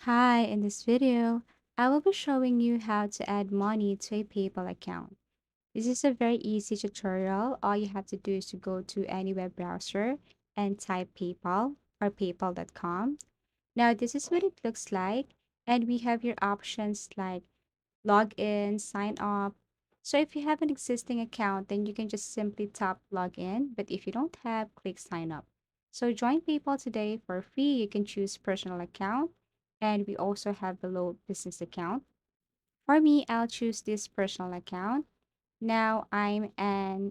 Hi, in this video, I will be showing you how to add money to a PayPal account. This is a very easy tutorial. All you have to do is to go to any web browser and type PayPal or paypal.com. Now, this is what it looks like, and we have your options like log in, sign up. So if you have an existing account, then you can just simply tap log in, but if you don't have, click sign up. So join PayPal today for free. You can choose personal account, and we also have below business account. For me, I'll choose this personal account. Now and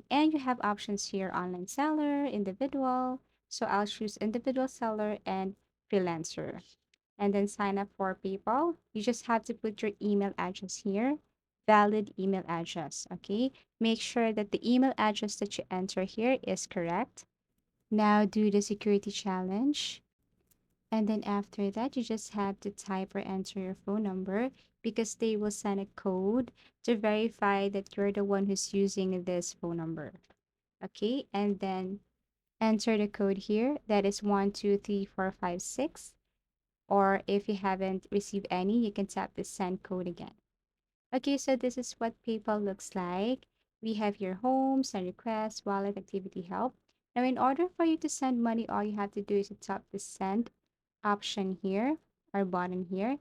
you have options here online seller, individual. So I'll choose individual seller and freelancer and then sign up for PayPal. You just have to put your email address here, valid email address. Okay. Make sure that the email address that you enter here is correct. Now do the security challenge. And then after that, you just have to type or enter your phone number because they will send a code to verify that you're the one who's using this phone number. Okay. And then enter the code here. That is 123456. Or if you haven't received any, you can tap the send code again. Okay, so this is what PayPal looks like. We have your home, send request, wallet, activity help. Now, in order for you to send money, all you have to do is to tap the send option here or button here.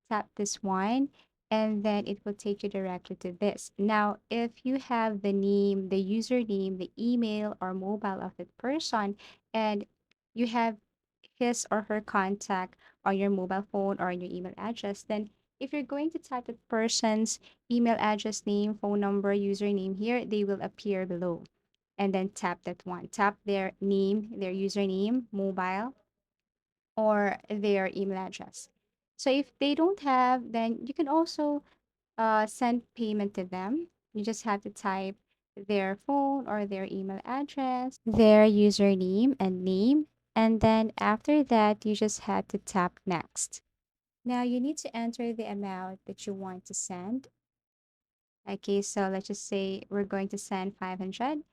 Tap this one, and then it will take you directly to this. Now, if you have the name, the username, the email, or mobile of that person, and you have his or her contact on your mobile phone or on your email address, then if you're going to type the person's email address, name, phone number, username here, they will appear below. And then tap that one. Tap their name, their username, mobile, or their email address. So if they don't have, then you can also send payment to them. You just have to type their phone or their email address, their username and name. And then after that, you just have to tap next. Now you need to enter the amount that you want to send. Okay, so let's just say we're going to send 500.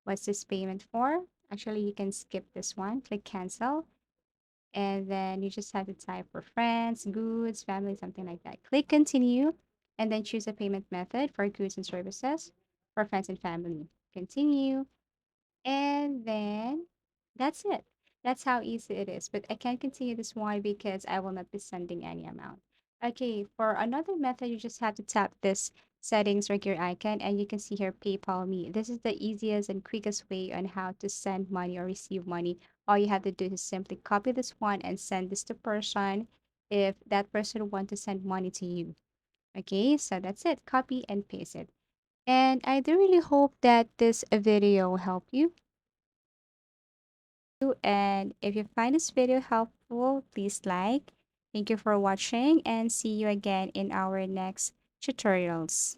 What's this payment for? Actually, you can skip this one, click cancel. And then you just have to type for friends, goods, family, something like that. Click continue and then choose a payment method for goods and services for friends and family. Continue. And then that's it. That's how easy it is. But I can't continue this one because I will not be sending any amount. Okay, for another method, you just have to tap this settings right here icon and you can see here PayPal me. This is the easiest and quickest way on how to send money or receive money. All you have to do is simply copy this one and send this to person if that person want to send money to you. Okay, so that's it. Copy and paste it. And I do really hope that this video helped you. And if you find this video helpful, please like. Thank you for watching and see you again in our next tutorials.